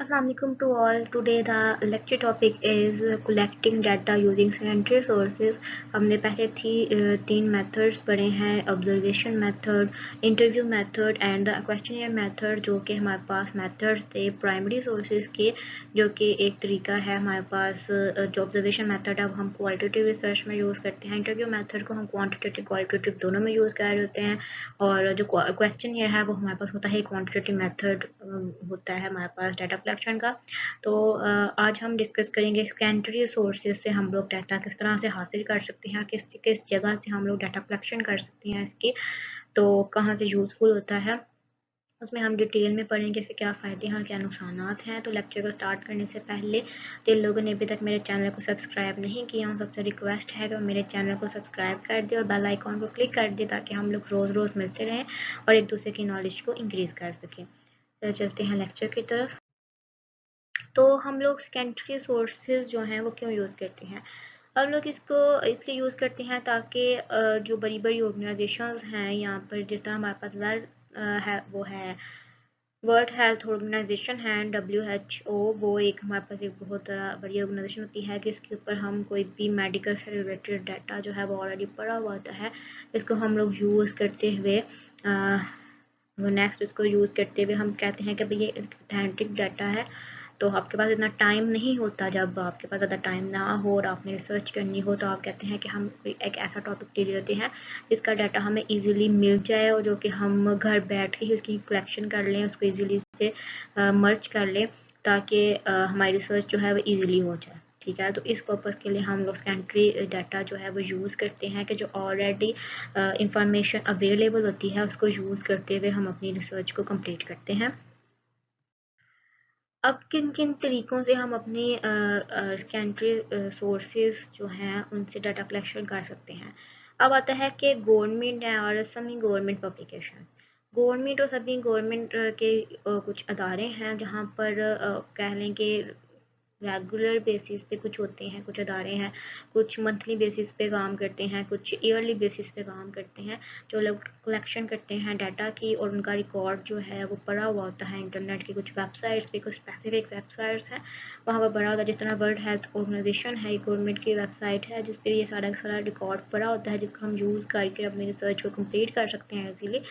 Assalamu alaikum to all. Today the lecture topic is collecting data using secondary sources. हमने पहले तीन methods पढ़े हैं, observation method, interview method and the questionnaire method, जो कि हमारे पास मेथड्स थे प्राइमरी सोर्सेज के, जो कि एक तरीका है हमारे पास। जो ऑब्जर्वेशन मेथड अब हम क्वालिटेटिव रिसर्च में यूज़ करते हैं, इंटरव्यू मेथड को हम क्वान्टिटेटिव क्वालिटेटिव दोनों में यूज़ कर रहे होते हैं, और जो क्वेश्चनियर है वो हमारे पास होता है क्वान्टिटेटिव मेथड होता है हमारे पास डाटा कलेक्शन का। तो आज हम डिस्कस करेंगे सेकेंडरी सोर्सेज से हम लोग डाटा किस तरह से हासिल कर सकते हैं, किस किस जगह से हम लोग डाटा कलेक्शन कर सकते हैं इसकी, तो कहाँ से यूज़फुल होता है, उसमें हम डिटेल में पढ़ेंगे इसके क्या फ़ायदे हैं और क्या नुकसान हैं। तो लेक्चर को स्टार्ट करने से पहले जिन लोगों ने अभी तक मेरे चैनल को सब्सक्राइब नहीं किया, उन सबसे रिक्वेस्ट है कि वो मेरे चैनल को सब्सक्राइब कर दे और बेल आइकॉन को क्लिक कर दे, ताकि हम लोग रोज़ रोज़ मिलते रहें और एक दूसरे की नॉलेज को इंक्रीज़ कर सकें। तो चलते हैं लेक्चर की तरफ। तो हम लोग सेकेंडरी सोर्सेज जो हैं वो क्यों यूज़ करते हैं? हम लोग इसको इसलिए यूज़ करते हैं ताकि जो बड़ी बड़ी ऑर्गेनाइजेशंस हैं यहाँ पर, जिस तरह हमारे पास है वो है वर्ल्ड हेल्थ ऑर्गेनाइजेशन है, WHO। वो एक हमारे पास एक बहुत बड़ी ऑर्गेनाइजेशन होती है कि इसके ऊपर हम कोई भी मेडिकल से रिलेटेड डाटा जो है वो ऑलरेडी पड़ा हुआ होता है, इसको हम लोग यूज़ करते हुए नेक्स्ट इसको यूज़ करते हुए हम कहते हैं कि भाई ये ऑथेंटिक डाटा है। तो आपके पास इतना टाइम नहीं होता, जब आपके पास ज़्यादा टाइम ना हो और आपने रिसर्च करनी हो, तो आप कहते हैं कि हम एक ऐसा टॉपिक ले लेते हैं जिसका डाटा हमें इजीली मिल जाए और जो कि हम घर बैठ के ही उसकी कलेक्शन कर लें, उसको इजीली से मर्ज कर लें, ताकि हमारी रिसर्च जो है वो इजीली हो जाए। ठीक है, तो इस पर्पज़ के लिए हम लोग सेकेंडरी डाटा जो है वो यूज़ करते हैं कि जो ऑलरेडी इंफॉर्मेशन अवेलेबल होती है उसको यूज़ करते हुए हम अपनी रिसर्च को कंप्लीट करते हैं। अब किन किन तरीक़ों से हम अपनी सेकेंडरी सोर्सेज जो हैं उनसे डाटा कलेक्शन कर सकते हैं। अब आता है कि गवर्नमेंट है और समी गवर्नमेंट पब्लिकेशंस। गवर्नमेंट और सभी गवर्नमेंट के कुछ अदारे हैं जहाँ पर कह लें कि रेगुलर बेसिस पे कुछ होते हैं, कुछ अदारे हैं, कुछ मंथली बेसिस पे काम करते हैं, कुछ ईयरली बेसिस पे काम करते हैं, जो लोग कलेक्शन करते हैं डाटा की, और उनका रिकॉर्ड जो है वो पड़ा हुआ होता है इंटरनेट की कुछ वेबसाइट्स पे, कुछ स्पेसिफिक वेबसाइट्स हैं वहाँ पर पड़ा होता है। जिस तरह वर्ल्ड हेल्थ ऑर्गेनाइजेशन है, गवर्नमेंट की वेबसाइट है जिस पर ये सारा का सारा रिकॉर्ड पड़ा होता है, जिसको हम यूज़ करके अपनी रिसर्च को कम्प्लीट कर सकते हैं इजीली।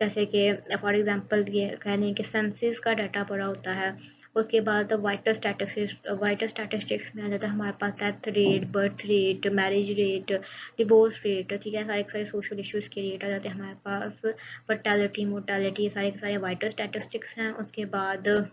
जैसे कि फॉर एग्जांपल ये कह लें कि सेंसस का डाटा पड़ा होता है, उसके बाद वाइटल स्टैटिस्टिक्स में आ जाता है हमारे पास death rate, birth rate, marriage rate, divorce rate. ठीक है, सारे के सारे सोशल इश्यूज़ के रेट आ जाते हैं हमारे पास, फर्टेलिटी, मोर्टेलिटी, ये सारे के सारे वाइटल स्टैटिस्टिक्स हैं। उसके बाद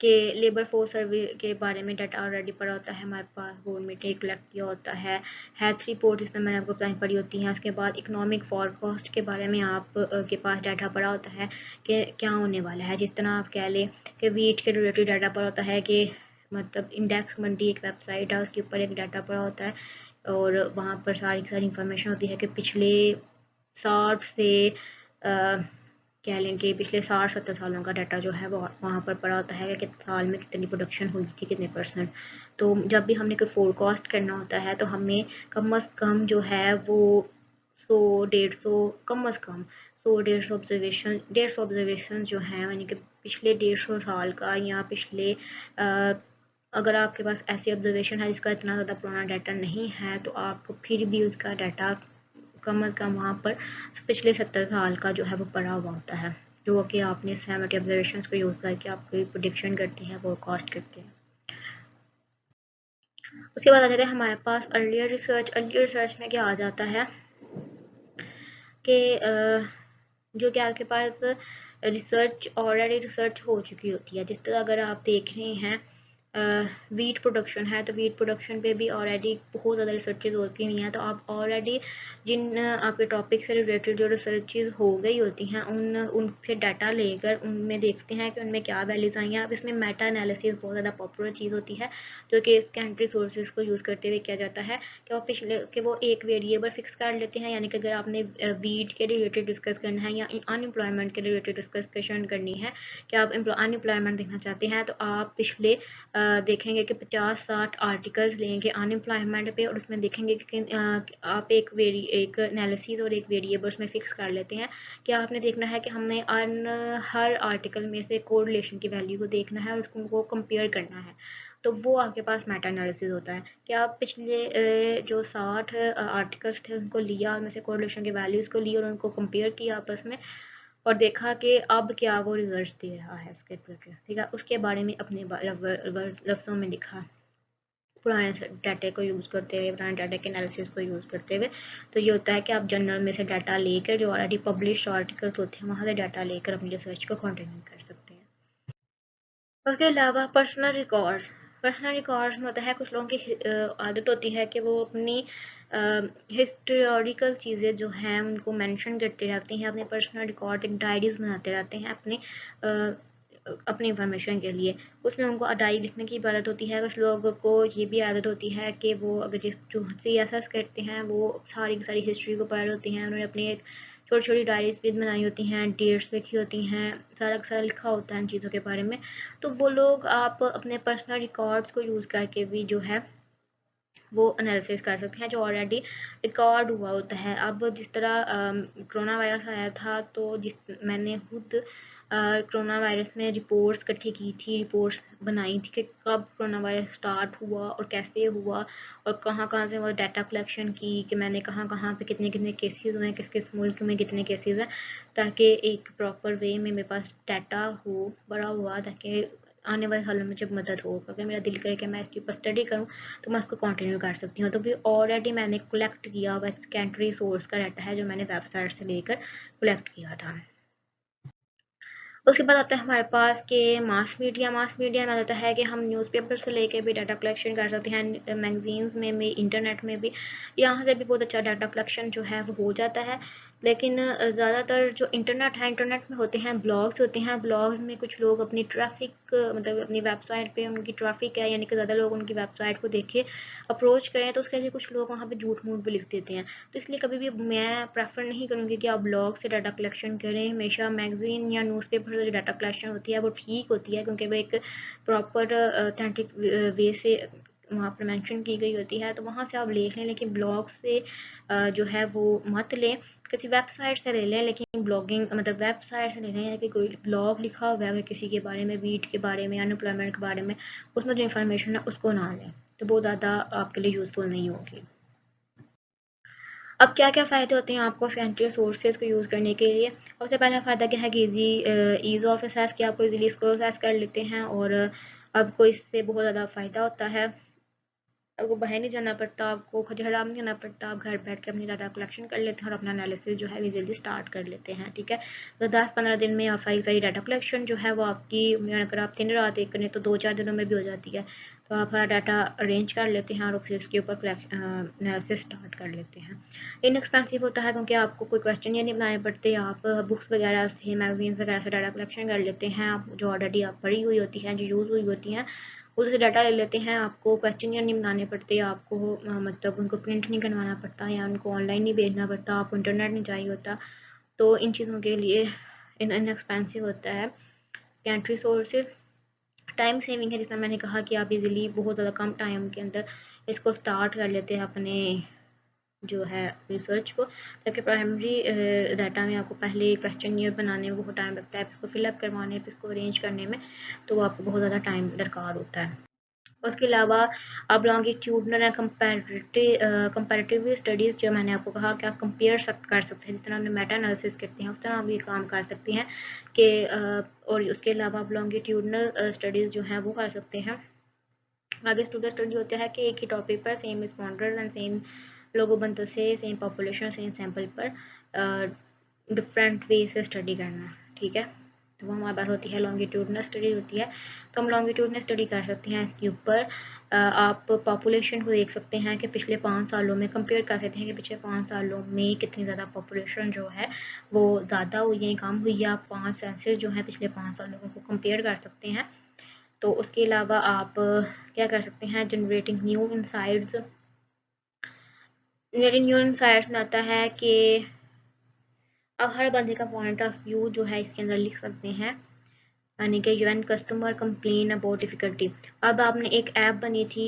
के लेबर फोर्स सर्वे के बारे में डाटा ऑलरेडी पड़ा होता है हमारे पास, गवर्नमेंट ने कलेक्ट किया होता है। हेल्थ रिपोर्ट जिसमें मैंने आपको बताई पड़ी होती हैं। उसके बाद इकोनॉमिक फॉरकास्ट के बारे में आप के पास डाटा पड़ा होता है कि क्या होने वाला है। जिस तरह आप कह लें कि वीट के रिलेटेड डाटा पड़ा होता है कि मतलब इंडेक्स मंडी एक वेबसाइट है, उसके ऊपर एक डाटा पड़ा होता है और वहाँ पर सारी सारी इंफॉर्मेशन होती है कि पिछले 60 से कह लें कि पिछले 60-70 सालों का डाटा जो है वो वहाँ पर पड़ा होता है कि साल में कितनी प्रोडक्शन हुई थी, कितने %। तो जब भी हमने कोई फोरकास्ट करना होता है तो हमें कम अज़ कम जो है वो 100-150 कम अज़ कम 100-150 ऑब्जर्वेशन जो हैं, यानी कि पिछले 150 साल का, या पिछले अगर आपके पास ऐसी ऑब्जर्वेशन है जिसका इतना ज़्यादा पुराना डाटा नहीं है, तो आपको फिर भी उसका डाटा कम अज़ कम वहाँ पर पिछले 70 साल का जो है वो पड़ा हुआ होता है, जो कि आपने सिस्टमैटिक ऑब्जर्वेशंस को यूज़ करके आप कोई प्रेडिक्शन करते हैं, फोरकास्ट करते हैं। उसके बाद आ जाता है हमारे पास अर्लियर रिसर्च में क्या आ जाता है कि जो कि आपके पास ऑलरेडी रिसर्च हो चुकी होती है। जिस तरह अगर आप देख रहे हैं वीट प्रोडक्शन है, तो वीट प्रोडक्शन पे भी ऑलरेडी बहुत ज़्यादा रिसर्चेज हो गई हुई हैं, तो आप ऑलरेडी जिन आपके टॉपिक से रिलेटेड जो रिसर्चेज हो गई होती हैं उनसे डाटा लेकर उनमें देखते हैं कि उनमें क्या वैल्यूज़ आई हैं। अब इसमें मेटा एनालिसिस बहुत ज़्यादा पॉपुलर चीज़ होती है, जो कि सेकेंडरी सोर्सेज को यूज़ करते हुए किया जाता है कि वो एक वेरिएबल फिक्स कर लेते हैं, यानी कि अगर आपने वीट के रिलेटेड डिस्कस करना है या अनएम्प्लॉयमेंट के रिलेटेड डिस्कशन करनी है कि आप अनएम्प्लॉयमेंट देखना चाहते हैं, तो आप पिछले देखेंगे कि 50-60 आर्टिकल्स लेंगे अनएम्प्लॉयमेंट पे, और उसमें देखेंगे कि आप एक एनालिसिस और एक वेरिएबल्स में फिक्स कर लेते हैं कि आपने देखना है कि हमें हर आर्टिकल में से कोरिलेशन की वैल्यू को देखना है और उसको कंपेयर करना है। तो वो आपके पास मेटा एनालिसिस होता है कि आप पिछले जो 60 आर्टिकल्स थे उनको लिया, उनमें से कोरिलेशन की वैल्यूज़ को लिया और उनको कंपेयर किया आपस में, और देखा कि अब क्या वो रिजल्ट दे रहा है उसके प्रति, ठीक है। उसके बारे में अपने लफ्ज़ों में लिखा पुराने डाटा को यूज़ करते हुए, पुराने डाटा के एनालिसिस को यूज़ करते हुए। तो ये होता है कि आप जर्नल में से डाटा लेकर, जो ऑलरेडी पब्लिश आर्टिकल्स होते हैं वहाँ से डाटा लेकर अपनी रिसर्च को कंटिन्यू कर सकते हैं। उसके अलावा पर्सनल रिकॉर्ड्स में होता है कुछ लोगों की आदत होती है कि वो अपनी हिस्टोरिकल चीज़ें जो हैं उनको मेंशन करते रहते हैं, अपने पर्सनल रिकॉर्ड एक डायरीज बनाते रहते हैं अपनी इंफॉर्मेशन के लिए। कुछ लोगों को डायरी लिखने की आदत होती है, कुछ लोगों को ये भी आदत होती है कि वो अगर जिस जो CSS करते हैं वो सारी की सारी हिस्ट्री को पढ़ होती हैं, उन्होंने अपनी एक छोटी छोटी डायरीज भी बनाई होती हैं, डेट्स लिखी होती हैं, सारा का सारा लिखा होता है इन चीज़ों के बारे में। तो वो लोग आप अपने पर्सनल रिकॉर्ड्स को यूज़ करके भी जो है वो एनालिसिस कर सकते हैं जो ऑलरेडी रिकॉर्ड हुआ होता है। अब जिस तरह कोरोना वायरस आया था, तो मैंने खुद कोरोना वायरस में रिपोर्ट्स इकट्ठी की थी, रिपोर्ट्स बनाई थी कि कब कोरोना वायरस स्टार्ट हुआ और कैसे हुआ और कहाँ कहाँ से वो डाटा कलेक्शन की कि मैंने कहाँ कहाँ पे कितने कितने केसेस हुए हैं, किस किस मुल्क में कितने केसेस हैं, ताकि एक प्रॉपर वे में मेरे पास डाटा हो बड़ा हुआ, ताकि आने वाले सालों में जब मदद हो, अगर मेरा दिल करे कि मैं इसके ऊपर स्टडी करूँ तो मैं उसको कंटिन्यू कर सकती हूँ। तो भी ऑलरेडी मैंने कलेक्ट किया हुआ सेकेंडरी सोर्स का डाटा है जो मैंने वेबसाइट से लेकर कलेक्ट किया था। उसके बाद आता है हमारे पास कि मास मीडिया में आता है कि हम न्यूज़पेपर से लेके भी डाटा कलेक्शन कर सकते हैं, मैगजीन्स में भी, इंटरनेट में भी, यहाँ से भी बहुत अच्छा डाटा कलेक्शन जो है वो हो जाता है। लेकिन ज़्यादातर जो इंटरनेट में होते हैं ब्लॉग्स होते हैं, ब्लॉग्स में कुछ लोग अपनी ट्रैफिक मतलब अपनी वेबसाइट पे उनकी ट्रैफिक है, यानी कि ज़्यादा लोग उनकी वेबसाइट को देखे अप्रोच करें, तो उसके लिए कुछ लोग वहाँ पे झूठ मूठ भी लिख देते हैं। तो इसलिए कभी भी मैं प्रेफर नहीं करूँगी कि आप ब्लॉग से डाटा कलेक्शन करें। हमेशा मैगजीन या न्यूज़पेपर से जो डाटा कलेक्शन होती है वो ठीक होती है, क्योंकि वो एक प्रॉपर ऑथेंटिक वे से वहाँ पर मेंशन की गई होती है, तो वहाँ से आप ले लें। लेकिन ब्लॉग से जो है वो मत लें, किसी वेबसाइट से ले लें, लेकिन ब्लॉगिंग मतलब वेबसाइट से ले लें कि कोई ब्लॉग लिखा हुआ है किसी के बारे में, वीट के बारे में, अनएम्प्लॉयमेंट के बारे में, उसमें जो इन्फॉर्मेशन है उसको ना लें, तो बहुत ज़्यादा आपके लिए यूज़फुल नहीं होगी। अब क्या क्या फ़ायदे होते हैं आपको सेकेंडरी सोर्सेज को यूज़ करने के लिए। सबसे पहला फ़ायदा क्या है कि ईज़ ऑफ एक्सेस, कि आप इजीली इसको एक्सेस कर लेते हैं, और आपको इससे बहुत ज़्यादा फ़ायदा होता है। आपको बाहर नहीं जाना पड़ता, आपको खजहराम नहीं होना पड़ता, आप घर बैठ के अपनी डाटा कलेक्शन कर लेते हैं और अपना एनालिसिस जो है जल्दी स्टार्ट कर लेते हैं, ठीक है। तो 10-15 दिन में आप सारी डाटा कलेक्शन जो है वो आपकी, अगर आप दिन रात एक करें तो 2-4 दिनों में भी हो जाती है। तो आप सारा डाटा अरेंज कर लेते हैं और फिर उसके ऊपर एनालिसिस स्टार्ट कर लेते हैं। इनएक्सपेंसिव होता है क्योंकि आपको कोई क्वेश्चन ये नहीं बनाने पड़ते, आप बुक्स वगैरह से, मैगजीन वगैरह से डाटा कलेक्शन कर लेते हैं, आप जो ऑलरेडी आप पढ़ी हुई होती हैं, जो यूज़ हुई होती हैं उधर से डाटा ले लेते हैं। आपको क्वेश्चनियर नहीं बनाने पड़ते, आपको मतलब उनको प्रिंट नहीं करवाना पड़ता या उनको ऑनलाइन नहीं भेजना पड़ता, आपको इंटरनेट नहीं चाहिए होता। तो इन चीज़ों के लिए इनएक्सपेंसिव होता है सेकेंडरी सोर्सेज। टाइम सेविंग है, जिसमें मैंने कहा कि आप इजीली बहुत ज़्यादा कम टाइम के अंदर इसको स्टार्ट कर लेते हैं अपने जो है रिसर्च को, जबकि प्राइमरी डाटा में आपको पहले क्वेश्चनियर बनाने में बहुत टाइम लगता है, इसको फिलअप करवाने पे, इसको अरेंज करने में, तो आपको बहुत ज़्यादा टाइम दरकार होता है। उसके अलावा आप लॉन्गिट्यूडनल या कंपैरेटिव स्टडीज़, जो मैंने आपको कहा कि आप कंपेयर कर सकते हैं, जिस तरह हमने मेटा एनालिसिस करते हैं उस तरह आप ये काम कर सकते हैं कि और उसके अलावा आप लॉन्गिट्यूडनल स्टडीज़ जो हैं वो कर सकते हैं। आगे स्टूडेंट स्टडी होता है कि एक ही टॉपिक पर सेम रिस्पॉन्डर्स एंड सेम लोगों बंदों से, सेम पॉपुलेशन, सेम सैम्पल पर डिफरेंट वे से स्टडी करना, ठीक है। तो वो हमारे पास होती है लॉन्गिट्यूडनल स्टडी होती है, तो हम लॉन्गिट्यूडनल स्टडी कर सकते हैं इसके ऊपर। आप पॉपुलेशन को देख सकते हैं कि पिछले 5 सालों में कंपेयर कर सकते हैं कि पिछले 5 सालों में कितनी ज़्यादा पॉपुलेशन जो है वो ज़्यादा हुई है, कम हुई है। आप 5 सेंसस जो है पिछले 5 सालों को कंपेयर कर सकते हैं। तो उसके अलावा आप क्या कर सकते हैं, generating new insights. Generating new insights में आता है कि आप हर बंदे का पॉइंट ऑफ व्यू जो है इसके अंदर लिख सकते हैं। यानी कि when customer complain about difficulty. अब आपने एक ऐप बनी थी,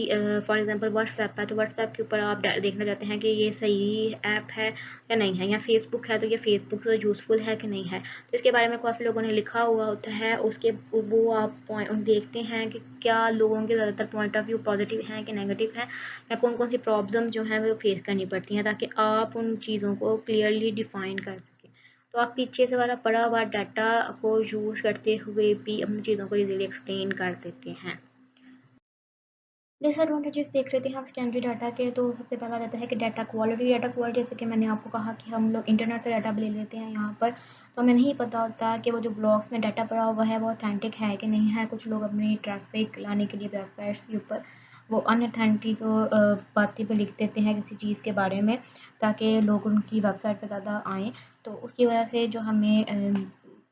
फॉर एग्जांपल व्हाट्सएप है, तो व्हाट्सएप के ऊपर आप देखना चाहते हैं कि ये सही ऐप है या नहीं है, या फेसबुक है तो ये फेसबुक तो यूज़फुल है कि नहीं है। तो इसके बारे में काफ़ी लोगों ने लिखा हुआ होता है, उसके वो आप पॉइंट देखते हैं कि क्या लोगों के ज़्यादातर पॉइंट ऑफ व्यू पॉजिटिव हैं कि नेगेटिव है, या कौन कौन सी प्रॉब्लम जो हैं वो फेस करनी पड़ती हैं, ताकि आप उन चीज़ों को क्लियरली डिफाइन कर सकें। तो आप पीछे से वाला पड़ा हुआ डाटा को यूज़ करते हुए भी अपनी चीज़ों को इजीली एक्सप्लेन कर देते हैं। डिसएडवांटेजेस देख लेते हैं आप सेकेंडरी डाटा के। तो सबसे पहला रहता है कि डाटा क्वालिटी जैसे कि मैंने आपको कहा कि हम लोग इंटरनेट से डाटा भी ले लेते हैं यहाँ पर, तो हमें नहीं पता होता कि वो जो ब्लॉग्स में डाटा पड़ा हुआ है वो ऑथेंटिक है कि नहीं है। कुछ लोग अपनी ट्रैफिक लाने के लिए वेबसाइट्स के ऊपर वो अनऑथेंटिक बातें पे लिख देते हैं किसी चीज़ के बारे में, ताकि लोग उनकी वेबसाइट पर ज़्यादा आएँ। तो उसकी वजह से जो हमें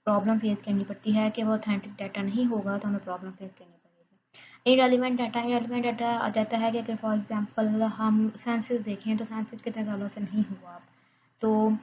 प्रॉब्लम फेस करनी पड़ती है कि वो ऑथेंटिक डाटा नहीं होगा, तो हमें प्रॉब्लम फेस करनी पड़ेगी। इरेलीवेंट डाटा आ जाता है कि अगर फॉर एग्जांपल हम सेंसस देखें, तो सेंसस कितने सालों से नहीं हुआ अब, तो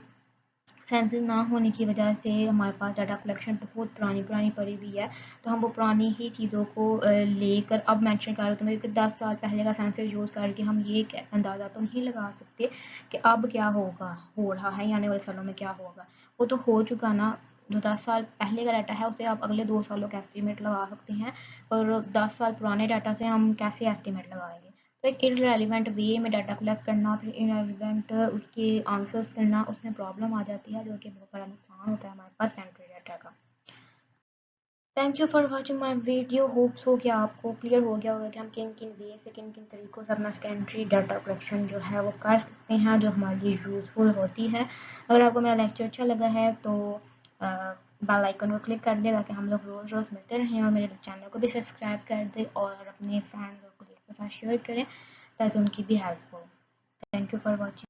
सेंसस ना होने की वजह से हमारे पास डाटा कलेक्शन बहुत पुरानी पुरानी पड़ी हुई है। तो हम वो पुरानी ही चीज़ों को लेकर अब मेंशन कर रहे होते हैं कि 10 साल पहले का सेंसस यूज़ करके हम ये अंदाज़ा तो नहीं लगा सकते कि अब क्या होगा, हो रहा है या आने वाले सालों में क्या होगा। वो तो हो चुका ना। जो 10 साल पहले का डाटा है उसे आप अगले 2 सालों का एस्टीमेट लगा सकते हैं, और 10 साल पुराने डाटा से हम कैसे एस्टीमेट लगाएंगे। तो एक इररेलेवेंट वे में डाटा कलेक्ट करना, फिर इररेलेवेंट उसके आंसर्स करना, उसमें प्रॉब्लम आ जाती है, जो कि बहुत बड़ा नुकसान होता है हमारे पास सेंट्री डाटा का। Thank you for watching my video. Hopes हो कि आपको क्लियर हो गया होगा कि हम किन किन वे से, किन किन तरीक़ों से अपना सेकेंडरी डाटा कलेक्शन जो है वो कर सकते हैं, जो हमारे लिए यूज़फुल होती है। अगर आपको मेरा लेक्चर अच्छा लगा है तो बेल आइकन को क्लिक कर दें, ताकि हम लोग रोज़ रोज़ मिलते रहें, और मेरे चैनल को भी सब्सक्राइब कर दें और अपने फ्रेंड्स और कोलीग के साथ शेयर करें, ताकि उनकी भी हेल्प हो। Thank you for watching.